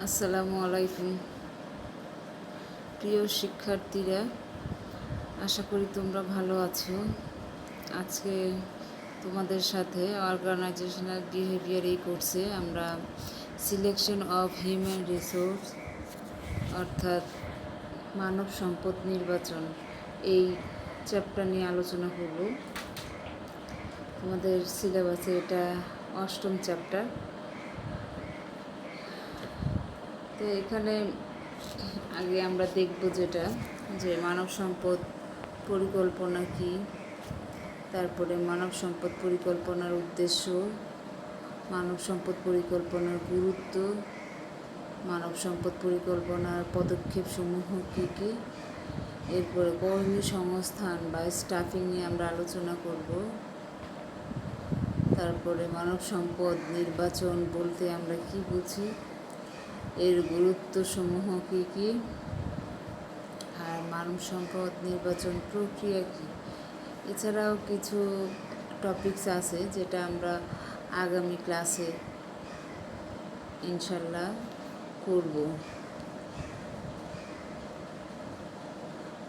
আসসালামু আলাইকুম প্রিয় শিক্ষার্থীরা, আশা করি তোমরা ভালো আছো। আজকে তোমাদের সাথে অর্গানাইজেশনাল বিহেভিয়ার এই কোর্সে আমরা সিলেকশন অফ হিউম্যান রিসোর্স অর্থাৎ মানব সম্পদ নির্বাচন এই চ্যাপ্টার নিয়ে আলোচনা করব। তোমাদের সিলেবাসে এটা 8ম চ্যাপ্টার। তো এখানে আগে আমরা দেখব যে মানব সম্পদ পরিকল্পনা কি, তারপরে মানব সম্পদ পরিকল্পনার উদ্দেশ্য, মানব সম্পদ পরিকল্পনার গুরুত্ব, মানব সম্পদ পরিকল্পনার পদক্ষেপসমূহ কী কী, এরপরে কর্মী সংস্থান বা স্টাফিং নিয়ে আমরা আলোচনা করব। তারপরে মানব সম্পদ নির্বাচন বলতে আমরা কি বুঝি, এর গুরুত্বসমূহ কী কী, আর মানব সম্পদ নির্বাচন প্রক্রিয়া কী। এছাড়াও কিছু টপিকস আছে যেটা আমরা আগামী ক্লাসে ইনশাল্লাহ করব।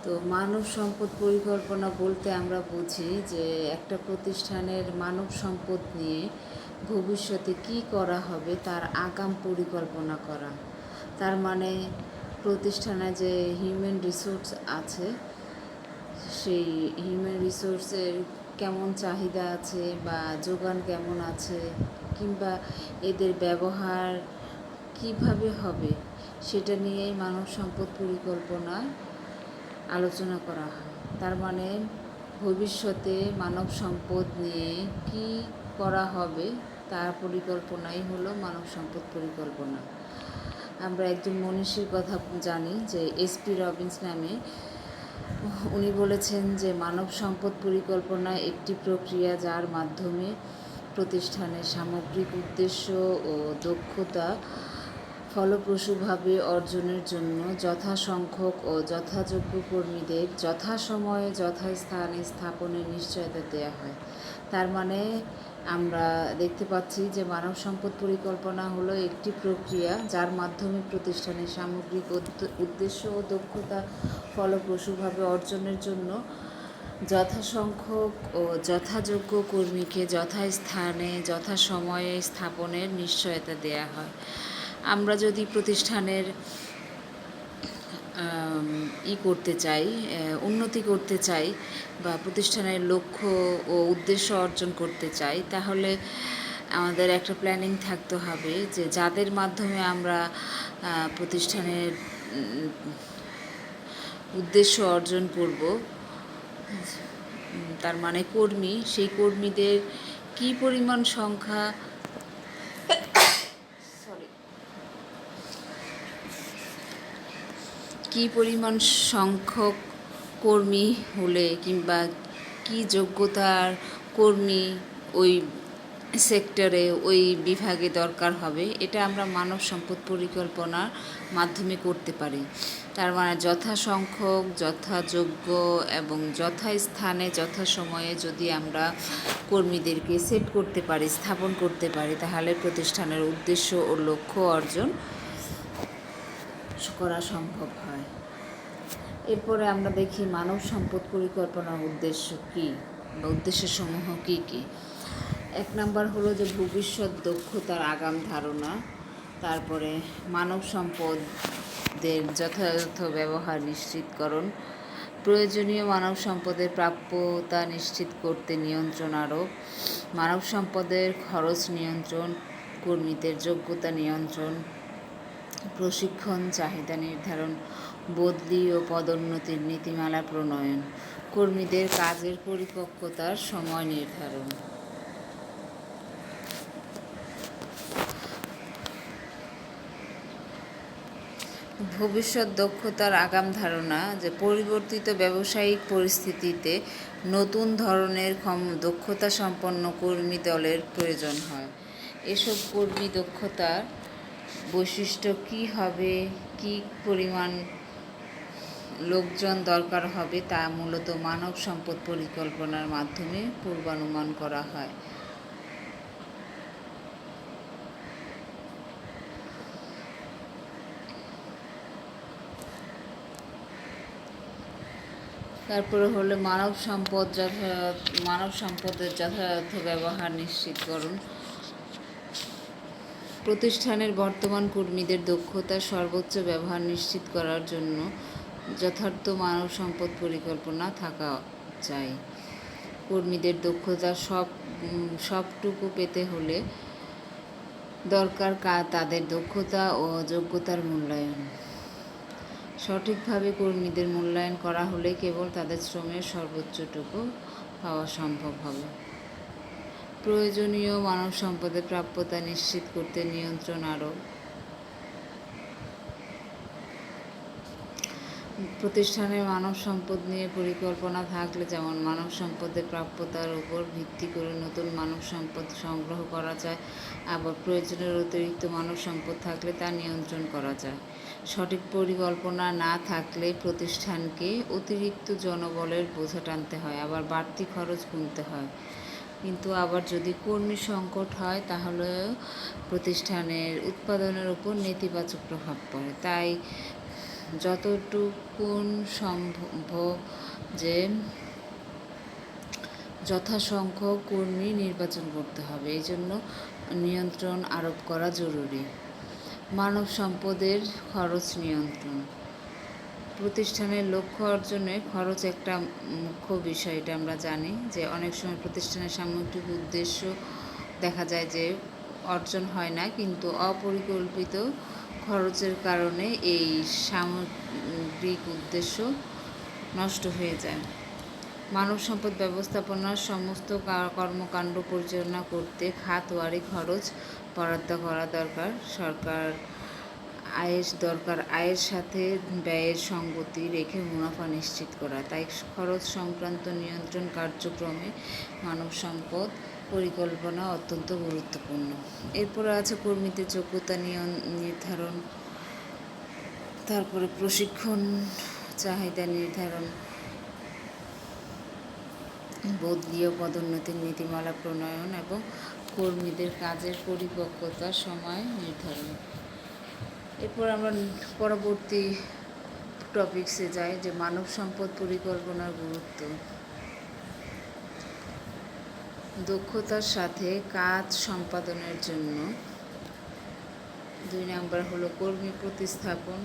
তো মানব সম্পদ পরিকল্পনা বলতে আমরা বুঝি যে একটা প্রতিষ্ঠানের মানব সম্পদ নিয়ে ভবিষ্যতে কি করা হবে তার আগাম পরিকল্পনা করা। তার মানে প্রতিষ্ঠানে যে হিউম্যান রিসোর্স আছে, সেই হিউম্যান রিসোর্সের কেমন চাহিদা আছে বা যোগান কেমন আছে, কিংবা এদের ব্যবহার কিভাবে হবে, সেটা নিয়েই মানব সম্পদ পরিকল্পনা আলোচনা করা হয়। তার মানে ভবিষ্যতে মানব সম্পদ নিয়ে কি করা হবে তার পরিকল্পনাই হলো মানব সম্পদ পরিকল্পনা। আমরা একজন মনীষীর কথা জানি যে এসপি রবিন্স নামে। উনি বলেছেন যে মানব সম্পদ পরিকল্পনা একটি প্রক্রিয়া যার মাধ্যমে প্রতিষ্ঠানের সামগ্রিক উদ্দেশ্য ও দক্ষতা ফলপ্রসূভাবে অর্জনের জন্য যথাসংখ্যক ও যথাযোগ্য কর্মীদের যথাসময়ে যথাস্থানে স্থাপনের নিশ্চয়তা দেওয়া হয়। তার মানে আমরা দেখতে পাচ্ছি যে মানব সম্পদ পরিকল্পনা হলো একটি প্রক্রিয়া যার মাধ্যমে প্রতিষ্ঠানের সামগ্রিক উদ্দেশ্য ও দক্ষতা ফলপ্রসূভাবে অর্জনের জন্য যথাসংখ্যক ও যথাযোগ্য কর্মীকে যথাস্থানে যথাসময়ে স্থাপনের নিশ্চয়তা দেওয়া হয়। আমরা যদি প্রতিষ্ঠানের করতে চাই, উন্নতি করতে চাই বা প্রতিষ্ঠানের লক্ষ্য ও উদ্দেশ্য অর্জন করতে চাই, তাহলে আমাদের একটা প্ল্যানিং থাকতে হবে যে যাদের মাধ্যমে আমরা প্রতিষ্ঠানের উদ্দেশ্য অর্জন করব, তার মানে কর্মী, সেই কর্মীদের কী পরিমাণ সংখ্যা সংখ্যক কর্মী হলে কিংবা কি যোগ্যতার কর্মী ওই সেক্টরে ওই বিভাগে দরকার হবে, এটা আমরা মানব সম্পদ পরিকল্পনার মাধ্যমে করতে পারি। তার মানে যথাসংখ্যক, যথাযোগ্য এবং যথাস্থানে যথাসময়ে যদি আমরা কর্মীদেরকে সেট করতে পারি, স্থাপন করতে পারি, তাহলে প্রতিষ্ঠানের উদ্দেশ্য ও লক্ষ্য অর্জন করা সম্ভব হয়। এরপরে আমরা দেখি মানব সম্পদ পরিকল্পনার উদ্দেশ্য কী বা উদ্দেশ্যসমূহ কী কী। 1 নম্বর হলো যে ভবিষ্যৎ দক্ষতার আগাম ধারণা, তারপরে মানব সম্পদের যথাযথ ব্যবহার নিশ্চিতকরণ, প্রয়োজনীয় মানব সম্পদের প্রাপ্যতা নিশ্চিত করতে নিয়ন্ত্রণ আরোপ, মানব সম্পদের খরচ নিয়ন্ত্রণ, কর্মীদের যোগ্যতা নিয়ন্ত্রণ, প্রশিক্ষণ, চাহিদা নির্ধারণ, বদলি ও পদোন্নতির নীতিমালা প্রণয়ন, কর্মীদের কাজের পরিপক্কতার সময় নির্ধারণ। ভবিষ্যৎ দক্ষতার আগাম ধারণা, যে পরিবর্তিত ব্যবসায়িক পরিস্থিতিতে নতুন ধরনের দক্ষতা সম্পন্ন কর্মী দলের প্রয়োজন হয়। এসব কর্মী দক্ষতার বৈশিষ্ট্য কী হবে, কী পরিমাণ লোকজন দরকার হবে, তা মূলত মানব সম্পদ পরিকল্পনার মাধ্যমে পূর্বানুমান করা হয়। তারপরে হলো মানব সম্পদের যথাযথ ব্যবহার নিশ্চিতকরণ। প্রতিষ্ঠানের বর্তমান কর্মীদের দক্ষতার সর্বোচ্চ ব্যবহার নিশ্চিত করার জন্য যথার্থ মানব সম্পদ পরিকল্পনা থাকা চাই। কর্মীদের দক্ষতা সবটুকু পেতে হলে দরকার তাদের দক্ষতা ও যোগ্যতার মূল্যায়ন। সঠিকভাবে কর্মীদের মূল্যায়ন করা হলে কেবল তাদের শ্রমের সর্বোচ্চটুকু পাওয়া সম্ভব হবে। প্রয়োজনীয় মানব সম্পদের প্রাপ্যতা নিশ্চিত করতে নিয়ন্ত্রণ আরোপ। প্রতিষ্ঠানের মানব সম্পদ নিয়ে পরিকল্পনা থাকলে যেমন মানব সম্পদের প্রাপ্যতার উপর ভিত্তি করে নতুন মানব সম্পদ সংগ্রহ করা যায়, আবার প্রয়োজনের অতিরিক্ত মানব সম্পদ থাকলে তা নিয়ন্ত্রণ করা যায়। সঠিক পরিকল্পনা না থাকলে প্রতিষ্ঠানকে অতিরিক্ত জনবলের বোঝা টানতে হয়, আবার বাড়তি খরচ গুনতে হয়। কিন্তু আবার যদি কর্মী সংকট হয় তাহলে প্রতিষ্ঠানের উৎপাদনের উপর নেতিবাচক প্রভাব পড়ে। তাই যতটুকুন সম্ভব যে যথাসংখ্যক কর্মী নির্বাচন করতে হবে, এই জন্য নিয়ন্ত্রণ আরোপ করা জরুরি। মানব সম্পদের খরচ নিয়ন্ত্রণ। প্রতিষ্ঠানের লক্ষ্য অর্জনে খরচ একটা মুখ্য বিষয়, এটা আমরা জানি যে অনেক সময় প্রতিষ্ঠানের সামগ্রিক উদ্দেশ্য দেখা যায় যে অর্জন হয় না, কিন্তু অপরিকল্পিত খরচের কারণে এই সামগ্রিক উদ্দেশ্য নষ্ট হয়ে যায়। মানব সম্পদ ব্যবস্থাপনার সমস্ত কর্মকাণ্ড পরিচালনা করতে খাতওয়ারি খরচ বরাদ্দ করা দরকার। আয়ের সাথে ব্যয়ের সঙ্গতি রেখে মুনাফা নিশ্চিত করা। তাই খরচ সংক্রান্ত নিয়ন্ত্রণ কার্যক্রমে মানব সম্পদ পরিকল্পনা অত্যন্ত গুরুত্বপূর্ণ। এরপরে আছে কর্মীদের যোগ্যতা নির্ধারণ, তারপরে প্রশিক্ষণ, চাহিদা নির্ধারণ, বদলি ও পদোন্নতির নীতিমালা প্রণয়ন এবং কর্মীদের কাজের পরিপক্কতার সময় নির্ধারণ। এরপর আমরা পরবর্তী টপিকসে যাই যে মানব সম্পদ পরিকল্পনার গুরুত্ব। দক্ষতার সাথে কাজ সম্পাদনের জন্য 2 নম্বর হলো কর্মী প্রতিস্থাপন,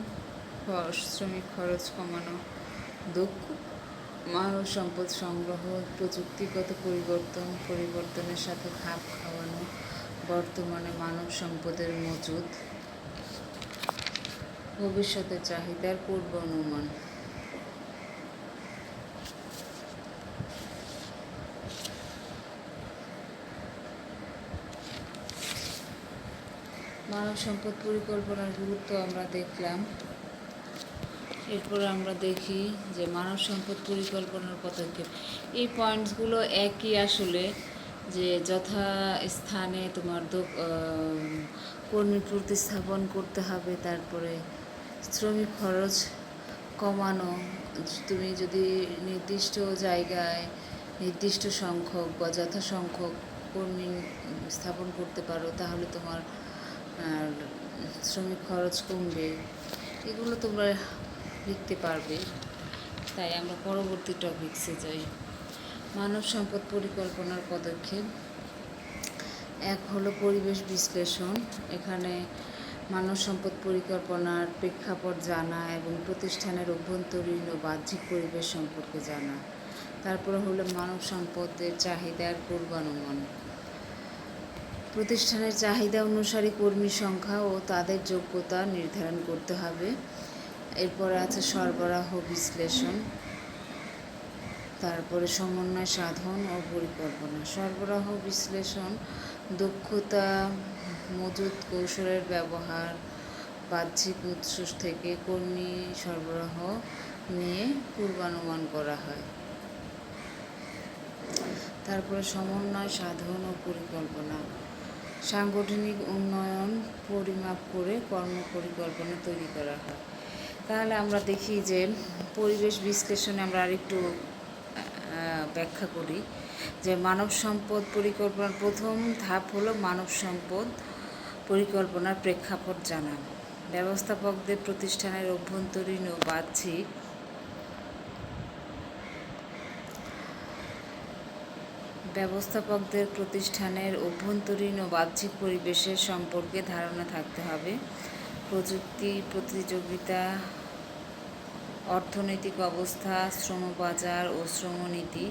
শ্রমিক খরচ কমানো, দক্ষ মানব সম্পদ সংগ্রহ, প্রযুক্তিগত পরিবর্তনের সাথে খাপ খাওয়ানো, বর্তমানে মানব সম্পদের মজুদ, ভবিষ্যতের চাহিদার পূর্বানুমান। মানব সম্পদ পরিকল্পনার গুরুত্ব আমরা দেখলাম। এরপর আমরা দেখি যে মানব সম্পদ পরিকল্পনার পদক্ষেপ। এই পয়েন্টসগুলো একই আসলে, যে যথাস্থানে তোমার কর্মী প্রতিস্থাপন করতে হবে, তারপরে শ্রমিক খরচ কমানো। তুমি যদি নির্দিষ্ট জায়গায় নির্দিষ্ট সংখ্যক বা যথাসংখ্যক কর্মী স্থাপন করতে পারো তাহলে তোমার শ্রমিক খরচ কমবে। এগুলো তোমরা লিখতে পারবে। তাই আমরা পরবর্তী টপিকসে যাই। মানব সম্পদ পরিকল্পনার পদক্ষেপ 1 হলো পরিবেশ বিশ্লেষণ। এখানে মানব সম্পদ পরিকল্পনার প্রেক্ষাপট জানা এবং প্রতিষ্ঠানের অভ্যন্তরীণ ও বাহ্যিক পরিবেশ সম্পর্কে জানা। তারপরে হলো মানব সম্পদের চাহিদার পূর্বানুমান। প্রতিষ্ঠানের চাহিদা অনুসারে কর্মী সংখ্যা ও তাদের যোগ্যতা নির্ধারণ করতে হবে। এরপরে আছে সরবরাহ বিশ্লেষণ, তারপরে সমন্বয় সাধন ও পরিকল্পনা। সরবরাহ বিশ্লেষণ দক্ষতা, মজুদ কৌশলের ব্যবহার, বাহ্যিক উৎস থেকে কর্মী সরবরাহ নিয়ে পূর্বানুমান করা হয়। তারপরে সমন্বয় সাধন ও পরিকল্পনা, সাংগঠনিক উন্নয়ন পরিমাপ করে কর্মপরিকল্পনা তৈরি করা হয়। তাহলে আমরা দেখি যে পরিবেশ বিশ্লেষণে আমরা আরেকটু ব্যাখ্যা করি যে মানব সম্পদ পরিকল্পনার প্রথম ধাপ হলো মানব সম্পদ পরিকল্পনার প্রেক্ষাপট জানা। ব্যবস্থাপকদের প্রতিষ্ঠানের অভ্যন্তরীণ ও বাহ্যিক ব্যবস্থাপকদের প্রতিষ্ঠানের অভ্যন্তরীণ ও বাহ্যিক পরিবেশের সম্পর্কে ধারণা থাকতে হবে। প্রযুক্তি, প্রতিযোগিতা, অর্থনৈতিক অবস্থা, শ্রমবাজার ও শ্রমনীতি,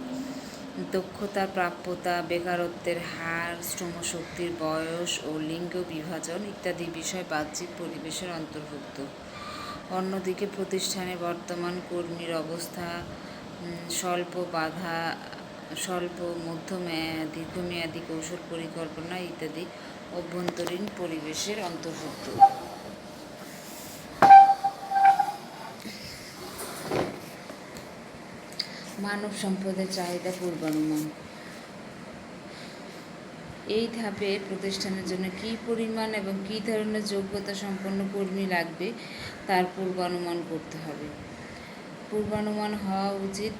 দক্ষতার প্রাপ্যতা, বেকারত্বের হার, শ্রমশক্তির বয়স ও লিঙ্গ বিভাজন ইত্যাদি বিষয় বাহ্যিক পরিবেশের অন্তর্ভুক্ত। অন্যদিকে প্রতিষ্ঠানে বর্তমান কর্মীর অবস্থা, স্বল্প দীর্ঘমেয়াদী কৌশল পরিকল্পনা ইত্যাদি অভ্যন্তরীণ পরিবেশের অন্তর্ভুক্ত। মানব সম্পদের চাহিদা পূর্বানুমান। এই ধাপে প্রতিষ্ঠানের জন্য কী পরিমাণ এবং কী ধরনের যোগ্যতা সম্পন্ন কর্মী লাগবে তার পূর্বানুমান করতে হবে। পূর্বানুমান হওয়া উচিত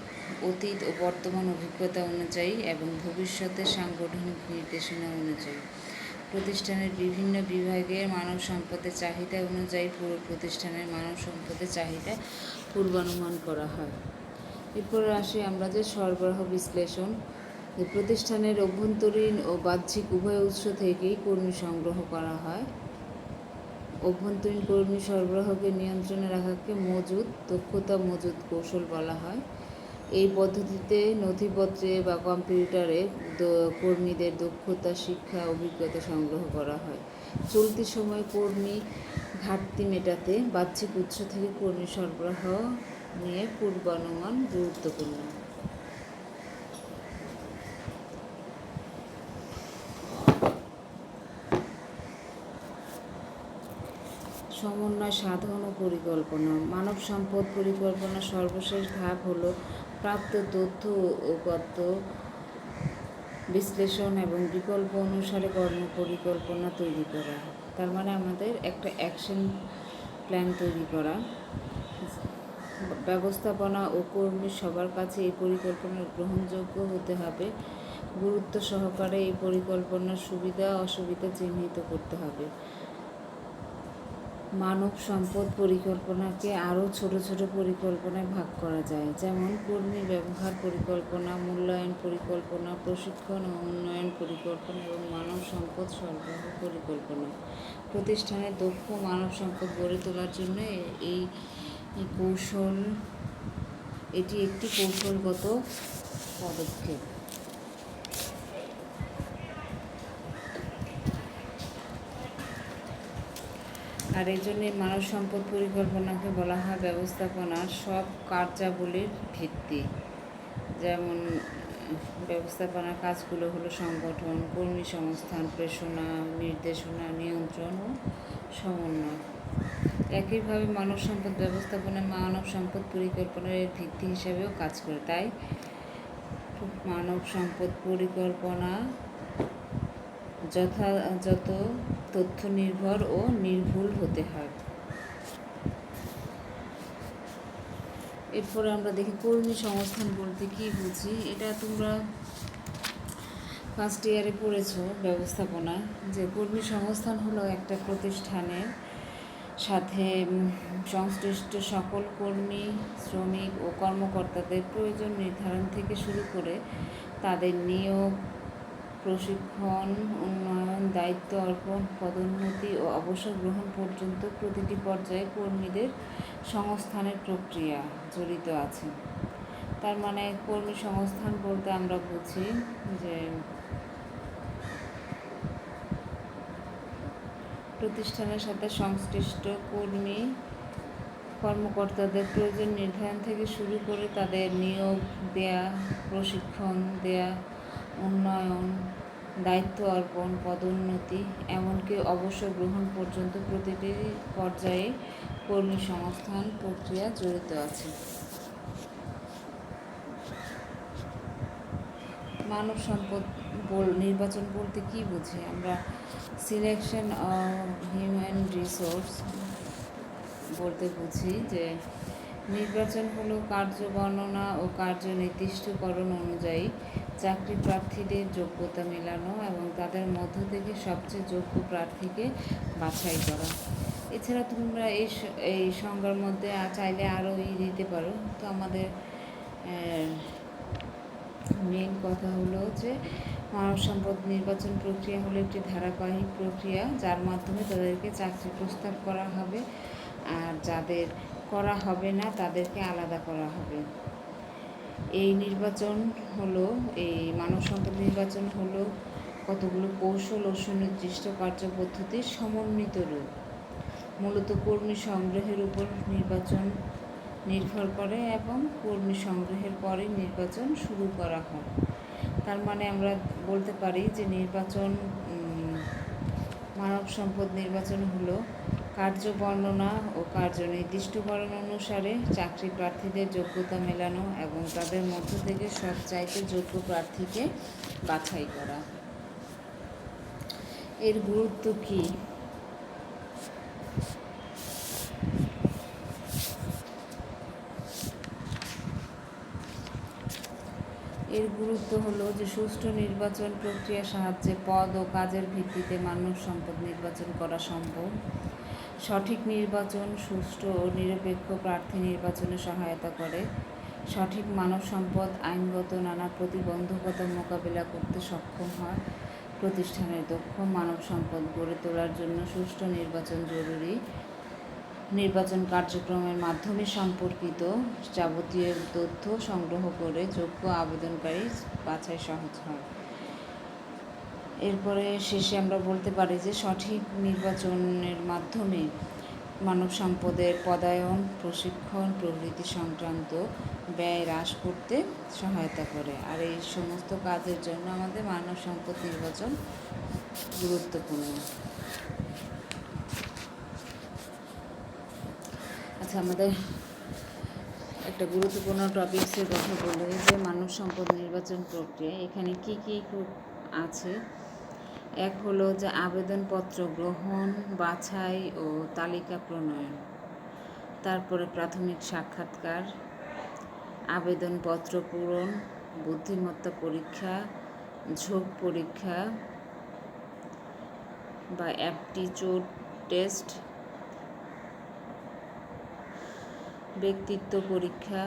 অতীত ও বর্তমান অভিজ্ঞতা অনুযায়ী এবং ভবিষ্যতের সাংগঠনিক নির্দেশনা অনুযায়ী। প্রতিষ্ঠানের বিভিন্ন বিভাগের মানব সম্পদের চাহিদা অনুযায়ী পুরো প্রতিষ্ঠানের মানব সম্পদের চাহিদা পূর্বানুমান করা হয়। এরপর আসি আমরা যে সরবরাহ বিশ্লেষণ। প্রতিষ্ঠানের অভ্যন্তরীণ ও বাহ্যিক উভয় উৎস থেকেই কর্মী সংগ্রহ করা হয়। অভ্যন্তরীণ কর্মী সরবরাহকে নিয়ন্ত্রণে রাখাকে দক্ষতা মজুত কৌশল বলা হয়। এই পদ্ধতিতে নথিপত্রে বা কম্পিউটারে কর্মীদের দক্ষতা, শিক্ষা, অভিজ্ঞতা সংগ্রহ করা হয়। চলতি সময়ে কর্মী ঘাটতি মেটাতে বাহ্যিক উৎস থেকে কর্মী সরবরাহ নিয়ে পূর্বানুমান গুরুত্বপূর্ণ। সমন্বয় সাধন ও পরিকল্পনা। মানব সম্পদ পরিকল্পনার সর্বশেষ ধাপ হল প্রাপ্ত তথ্য ও বিশ্লেষণ এবং বিকল্প অনুসারে কর্মপরিকল্পনা তৈরি করা। তার মানে আমাদের একটা অ্যাকশন প্ল্যান তৈরি করা। ব্যবস্থাপনা ও কর্মী সবার কাছে এই পরিকল্পনা গ্রহণযোগ্য হতে হবে। গুরুত্ব সহকারে এই পরিকল্পনার সুবিধা অসুবিধা চিহ্নিত করতে হবে। মানব সম্পদ পরিকল্পনাকে আরও ছোট ছোট পরিকল্পনায় ভাগ করা যায়, যেমন কর্মী ব্যবহার পরিকল্পনা, মূল্যায়ন পরিকল্পনা, প্রশিক্ষণ ও উন্নয়ন পরিকল্পনা এবং মানব সম্পদ সরবরাহ পরিকল্পনা। প্রতিষ্ঠানের দক্ষ মানব সম্পদ গড়ে তোলার জন্য এটি একটি কৌশলগত পদক্ষেপ। আর এই জন্যে মানব সম্পদ পরিকল্পনাকে বলা হয় ব্যবস্থাপনার সব কার্যাবলীর ভিত্তি। যেমন ব্যবস্থাপনার কাজগুলো হলো সংগঠন, কর্মী সংস্থান, প্রেষণা, নির্দেশনা, নিয়ন্ত্রণ ও সমন্বয়। একইভাবে মানব সম্পদ ব্যবস্থাপনা মানব সম্পদ পরিকল্পনার ভিত্তি হিসাবেও কাজ করে। তাই মানব সম্পদ পরিকল্পনা যথাযথ তথ্য নির্ভর ও নির্ভুল হতে হয়। এরপরে আমরা দেখি কর্মী সংস্থান বলতে কি বুঝি। এটা তোমরা ফার্স্ট ইয়ারে পড়েছো ব্যবস্থাপনা, যে কর্মী সংস্থান হলো একটা প্রতিষ্ঠানের সাথে সংশ্লিষ্ট সকল কর্মী, শ্রমিক ও কর্মকর্তাদের প্রয়োজন নির্ধারণ থেকে শুরু করে তাদের নিয়োগ, প্রশিক্ষণ, উন্নয়ন, দায়িত্ব অর্পণ, পদোন্নতি ও অবসর গ্রহণ পর্যন্ত প্রতিটি পর্যায়ে কর্মীদের সংস্থানের প্রক্রিয়া জড়িত আছে। তার মানে কর্মী সংস্থান বলতে আমরা বুঝি যে প্রতিষ্ঠানের সাথে সংশ্লিষ্ট কর্মী কর্মকর্তাদের প্রয়োজন নির্ধারণ থেকে শুরু করে তাদের নিয়োগ দেয়া, প্রশিক্ষণ দেয়া, উন্নয়ন, দায়িত্ব অর্পণ, পদোন্নতি, এমনকি অবসর গ্রহণ পর্যন্ত প্রতিটি পর্যায়ে কর্মী সংস্থান প্রক্রিয়া জড়িত আছে। মানব সম্পদ নির্বাচন বলতে কি বুঝি আমরা? সিলেকশন অফ হিউম্যান রিসোর্স বলতে বুঝি যে নির্বাচন হলো কার্য বর্ণনা ও কার্য নির্দিষ্টকরণ অনুযায়ী চাকরি প্রার্থীদের যোগ্যতা মেলানো এবং তাদের মধ্য থেকে সবচেয়ে যোগ্য প্রার্থীকে বাছাই করা। এছাড়া তোমরা এই সংজ্ঞার মধ্যে চাইলে আরও দিতে পারো। তো আমাদের মেন কথা হলো যে মানব সম্পদ নির্বাচন প্রক্রিয়া হলো একটি ধারাবাহিক প্রক্রিয়া, যার মাধ্যমে তাদেরকে চাকরি প্রস্তাব করা হবে, আর যাদের করা হবে না তাদেরকে আলাদা করা হবে। এই নির্বাচন হলো, এই মানব সম্পদ নির্বাচন হলো কতগুলো কৌশল ও সুনির্দিষ্ট কার্যপদ্ধতির সমন্বিত রূপ। মূলত কর্মী সংগ্রহের উপর নির্বাচন নির্ভর করে এবং কর্মী সংগ্রহের পরে নির্বাচন শুরু করা হয়। তার মানে আমরা বলতে পারি যে মানব সম্পদ নির্বাচন হলো কার্য বর্ণনা ও কার্য নির্দিষ্টকরণ অনুসারে চাকরি প্রার্থীদের যোগ্যতা মেলানো এবং তাদের মধ্য থেকে সবচাইতে যোগ্য প্রার্থীকে বাছাই করা। এর গুরুত্ব কী? এর গুরুত্ব হলো যে সুষ্ঠু নির্বাচন প্রক্রিয়ার সাহায্যে পদ ও কাজের ভিত্তিতে মানব সম্পদ নির্বাচন করা সম্ভব। সঠিক নির্বাচন সুষ্ঠু ও নিরপেক্ষ প্রার্থী নির্বাচনে সহায়তা করে। সঠিক মানব সম্পদ আইনগত নানা প্রতিবন্ধকতা মোকাবিলা করতে সক্ষম হয়। প্রতিষ্ঠানের দক্ষ মানব সম্পদ গড়ে তোলার জন্য সুষ্ঠু নির্বাচন জরুরি। নির্বাচন কার্যক্রমের মাধ্যমে সম্পর্কিত যাবতীয় তথ্য সংগ্রহ করে যোগ্য আবেদনকারী বাছাই সহজ হয়। এরপরে শেষে আমরা বলতে পারি যে সঠিক নির্বাচনের মাধ্যমে মানব সম্পদের পদায়ন, প্রশিক্ষণ প্রভৃতি সংক্রান্ত ব্যয় হ্রাস করতে সহায়তা করে। আর এই সমস্ত কাজের জন্য আমাদের মানব সম্পদ নির্বাচন গুরুত্বপূর্ণ। আচ্ছা, আমাদের একটা গুরুত্বপূর্ণ টপিক্সের কথা বলে যে মানব সম্পদ নির্বাচন প্রক্রিয়া, এখানে কি কি আছে। এক হলো যে আবেদনপত্র গ্রহণ, বাছাই ও তালিকা প্রণয়ন। তারপরে প্রাথমিক সাক্ষাৎকার, আবেদনপত্র পূরণ, বুদ্ধিমত্তা পরীক্ষা, ঝোঁক পরীক্ষা বা অ্যাপটিটিউড টেস্ট, ব্যক্তিত্ব পরীক্ষা,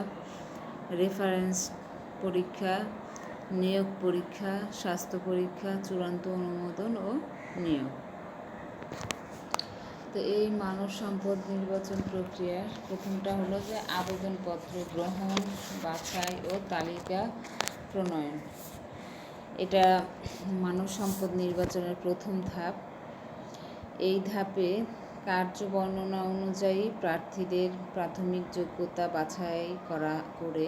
রেফারেন্স পরীক্ষা, নিয়োগ পরীক্ষা, স্বাস্থ্য পরীক্ষা, চূড়ান্ত অনুমোদন ও নিয়োগ। তো এই মানব সম্পদ নির্বাচন প্রক্রিয়ার প্রথমটা হলো যে আবেদনপত্র গ্রহণ, বাছাই ও তালিকা প্রণয়ন। এটা মানব সম্পদ নির্বাচনের প্রথম ধাপ। এই ধাপে কার্য বর্ণনা অনুযায়ী প্রার্থীদের প্রাথমিক যোগ্যতা বাছাই করে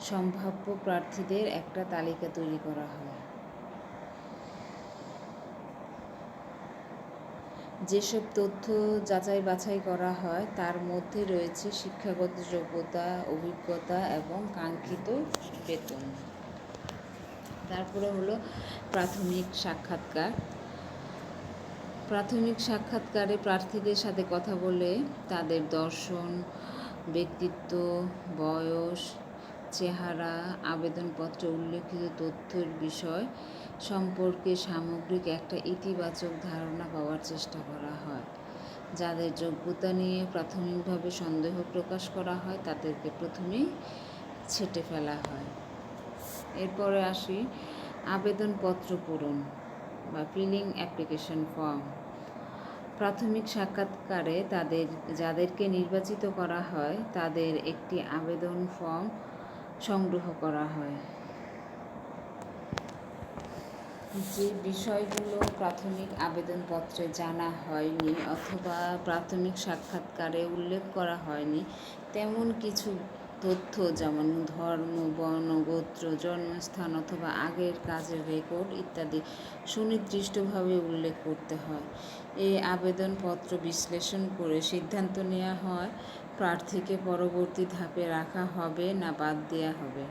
সম্ভাব্য প্রার্থীদের একটা তালিকা তৈরি করা হয়। যেসব তথ্য যাচাই বাছাই করা হয় তার মধ্যে রয়েছে শিক্ষাগত যোগ্যতা, অভিজ্ঞতা এবং কাঙ্ক্ষিত বেতন। তারপরে হলো প্রাথমিক সাক্ষাৎকার। প্রাথমিক সাক্ষাৎকারে প্রার্থীদের সাথে কথা বলে তাদের দর্শন, ব্যক্তিত্ব, বয়স, চেহারা, আবেদনপত্রে উল্লেখিত তথ্যের বিষয় সম্পর্কে সামগ্রিক একটা ইতিবাচক ধারণা পাওয়ার চেষ্টা করা হয়। যাদের যোগ্যতা নিয়ে প্রাথমিকভাবে সন্দেহ প্রকাশ করা হয় তাদেরকে প্রথমেই ছেঁটে ফেলা হয়। এরপরে আসি আবেদনপত্র পূরণ বা ফিলিং অ্যাপ্লিকেশন ফর্ম। প্রাথমিক সাক্ষাৎকারে যাদেরকে নির্বাচিত করা হয় তাদের একটি আবেদন ফর্ম সংগ্রহ করা হয়। যে বিষয়গুলো প্রাথমিক আবেদনপত্রে জানা হয়নি অথবা প্রাথমিক সাক্ষাৎকারে উল্লেখ করা হয়নি তেমন কিছু তথ্য, যেমন ধর্ম, বর্ণ, গোত্র, জন্মস্থান অথবা আগের কাজের রেকর্ড ইত্যাদি সুনির্দিষ্টভাবে উল্লেখ করতে হয়। এই আবেদনপত্র বিশ্লেষণ করে সিদ্ধান্ত নেওয়া হয় প্রার্থীকে পরবর্তী ধাপে রাখা হবে না বাদ দেওয়া হবে।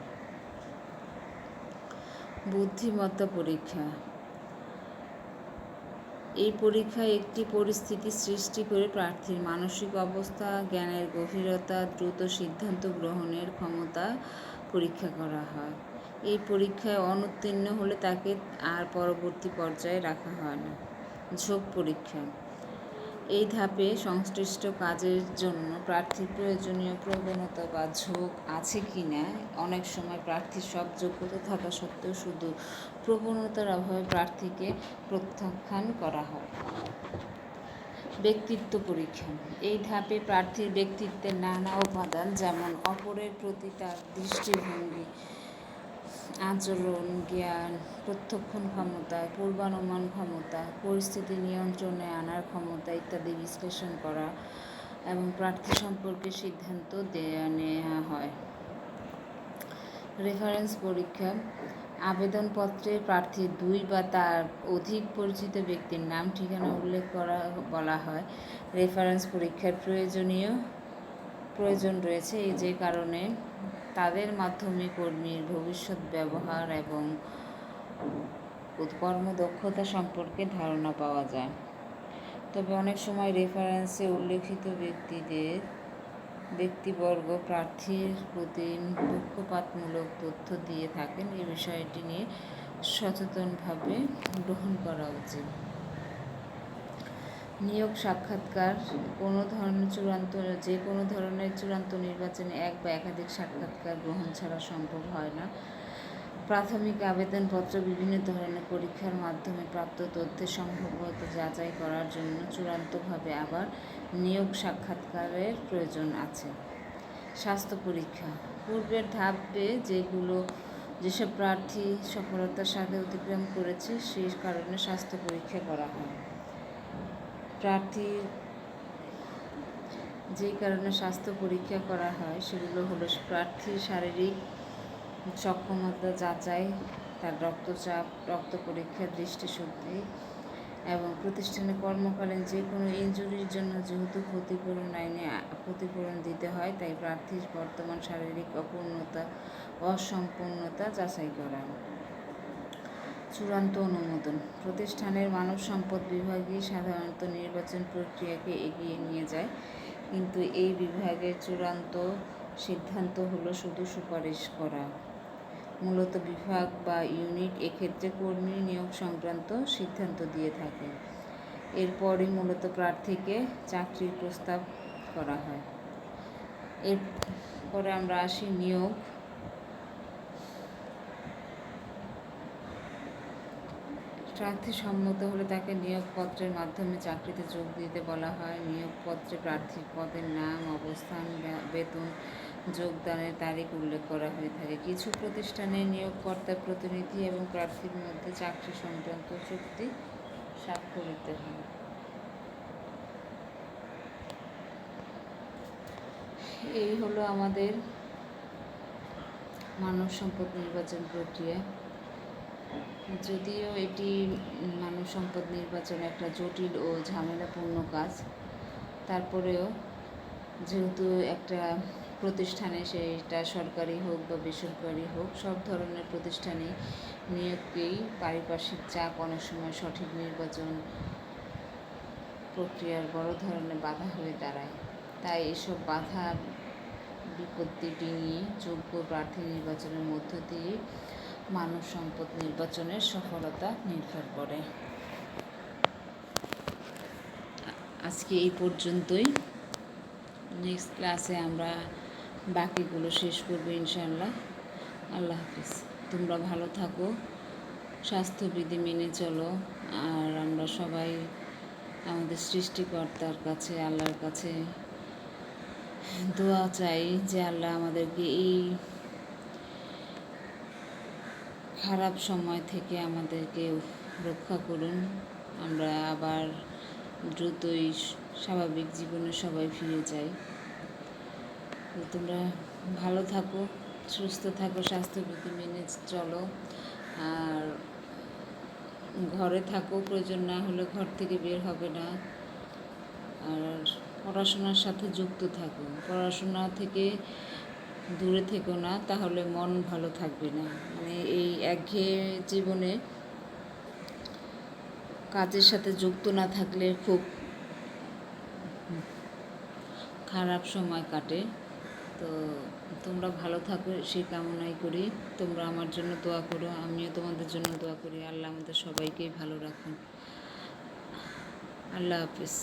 বুদ্ধিমত্তা পরীক্ষা। এই পরীক্ষায় একটি পরিস্থিতি সৃষ্টি করে প্রার্থীর মানসিক অবস্থা, জ্ঞানের গভীরতা, দ্রুত সিদ্ধান্ত গ্রহণের ক্ষমতা পরীক্ষা করা হয়। এই পরীক্ষায় অনুত্তীর্ণ হলে তাকে আর পরবর্তী পর্যায়ে রাখা হয় না। ঝোঁক পরীক্ষা। এই ধাপে সংশ্লিষ্ট কাজের জন্য প্রার্থীর প্রয়োজনীয় প্রবণতা বা ঝোঁক আছে কি না। অনেক সময় প্রার্থীর সব যোগ্যতা থাকা সত্ত্বেও শুধু প্রবণতার অভাবে প্রার্থীকে প্রত্যাখ্যান করা হয়। ব্যক্তিত্ব পরীক্ষা। এই ধাপে প্রার্থীর ব্যক্তিত্বের নানা উপাদান, যেমন অপরের প্রতি তার দৃষ্টিভঙ্গি, আচরণ, জ্ঞান, প্রত্যক্ষণ ক্ষমতা, পূর্বানুমান ক্ষমতা, পরিস্থিতি নিয়ন্ত্রণে আনার ক্ষমতা ইত্যাদি বিশ্লেষণ করা এবং প্রার্থী সম্পর্কে সিদ্ধান্ত নেওয়া হয়। রেফারেন্স পরীক্ষা। আবেদনপত্রে প্রার্থীর 2 বা তার অধিক পরিচিত ব্যক্তির নাম ঠিকানা উল্লেখ করা বলা হয়। রেফারেন্স পরীক্ষার প্রয়োজন রয়েছে যে কারণে তাদের মাধ্যমে কর্মীর ভবিষ্যৎ ব্যবহার এবং কর্মদক্ষতা সম্পর্কে ধারণা পাওয়া যায়। তবে অনেক সময় রেফারেন্সে উল্লেখিত ব্যক্তিবর্গ প্রার্থীর প্রতি পক্ষপাতমূলক তথ্য দিয়ে থাকেন। এই বিষয়টি নিয়ে সচেতনভাবে গ্রহণ করা উচিত। নিয়োগ সাক্ষাৎকার। যে কোনো ধরনের চূড়ান্ত নির্বাচনে এক বা একাধিক সাক্ষাৎকার গ্রহণ ছাড়া সম্ভব হয় না। প্রাথমিক আবেদনপত্র বিভিন্ন ধরনের পরীক্ষার মাধ্যমে প্রাপ্ত তথ্যের সম্ভাব্যতা যাচাই করার জন্য চূড়ান্তভাবে আবার নিয়োগ সাক্ষাৎকারের প্রয়োজন আছে। স্বাস্থ্য পরীক্ষা। পূর্বের ধাপে যেসব প্রার্থী সফলতার সাথে অতিক্রম করেছে সেই কারণে স্বাস্থ্য পরীক্ষা করা হয়। যে কারণে স্বাস্থ্য পরীক্ষা করা হয় সেগুলো হলো প্রার্থীর শারীরিক সক্ষমতা যাচাই, তার রক্তচাপ, রক্ত পরীক্ষা, দৃষ্টিশক্তি এবং প্রতিষ্ঠানে কর্মকালীন যে কোনো ইনজুরির জন্য যেহেতু ক্ষতিপূরণ আইনে ক্ষতিপূরণ দিতে হয়, তাই প্রার্থীর বর্তমান শারীরিক অসম্পূর্ণতা যাচাই করা। চূড়ান্ত অনুমোদন। প্রতিষ্ঠানের মানব সম্পদ বিভাগই সাধারণত নির্বাচন প্রক্রিয়াকে এগিয়ে নিয়ে যায়, কিন্তু এই বিভাগের চূড়ান্ত সিদ্ধান্ত হলো শুধু সুপারিশ করা। মূলত বিভাগ বা ইউনিট এক্ষেত্রে কর্মী নিয়োগ সংক্রান্ত সিদ্ধান্ত দিয়ে থাকে। এরপরই মূলত প্রার্থীকে চাকরির প্রস্তাব করা হয়। এরপরে আমরা আসি নিয়োগ। প্রার্থী সম্মত হলে তাকে নিয়োগপত্রের মাধ্যমে চাকরিতে যোগ দিতে বলা হয়। নিয়োগপত্রে প্রার্থীর পদের নাম, অবস্থান, বেতন, যোগদানের তারিখ উল্লেখ করা হয়ে থাকে। কিছু প্রতিষ্ঠানে নিয়োগকর্তার প্রতিনিধি এবং প্রার্থীর মধ্যে চাকরি সংক্রান্ত চুক্তি স্বাক্ষরিত হয়। এই হলো আমাদের মানব সম্পদ নির্বাচন প্রক্রিয়া। যদিও এটি মানব সম্পদ নির্বাচন একটা জটিল ও ঝামেলাপূর্ণ কাজ, তারপরেও যেহেতু একটা প্রতিষ্ঠানে, সেটা সরকারি হোক বা বেসরকারি হোক, সব ধরনের প্রতিষ্ঠানে নিয়োগকেই পারিপার্শ্বিক চাপ অনেক সময় সঠিক নির্বাচন প্রক্রিয়ার বড় ধরনের বাধা হয়ে দাঁড়ায়। তাই এসব বাধা বিপত্তি ডিঙিয়ে যোগ্য প্রার্থী নির্বাচনের মধ্য দিয়ে মানব সম্পদ নির্বাচনের সফলতা নির্ভর করে। আজকে এই পর্যন্তই। নেক্সট ক্লাসে আমরা বাকিগুলো শেষ করব ইনশাআল্লাহ। আল্লাহ হাফিজ। তোমরা ভালো থাকো, স্বাস্থ্যবিধি মেনে চলো, আর আমরা সবাই আমাদের সৃষ্টিকর্তার কাছে, আল্লাহর কাছে দোয়া চাই যে আল্লাহ আমাদেরকে এই খারাপ সময় থেকে আমাদেরকে রক্ষা করুন। আমরা আবার দ্রুতই স্বাভাবিক জীবনে সবাই ফিরে যাই। তোমরা ভালো থাকো, সুস্থ থাকো, স্বাস্থ্যবিধি মেনে চলো, আর ঘরে থাকো। প্রয়োজন না হলে ঘর থেকে বের হবে না। আর পড়াশোনার সাথে যুক্ত থাকো। পড়াশোনা থেকে দূরে থেকো না, তাহলে মন ভালো থাকবে না। মানে এই একঘেয়ে জীবনে কাজের সাথে যুক্ত না থাকলে খুব খারাপ সময় কাটে। তো তোমরা ভালো থাকো সেই কামনাই করি। তোমরা আমার জন্য দোয়া করো, আমিও তোমাদের জন্য দোয়া করি। আল্লাহ আমাদের সবাইকেই ভালো রাখুন। আল্লাহ হাফিজ।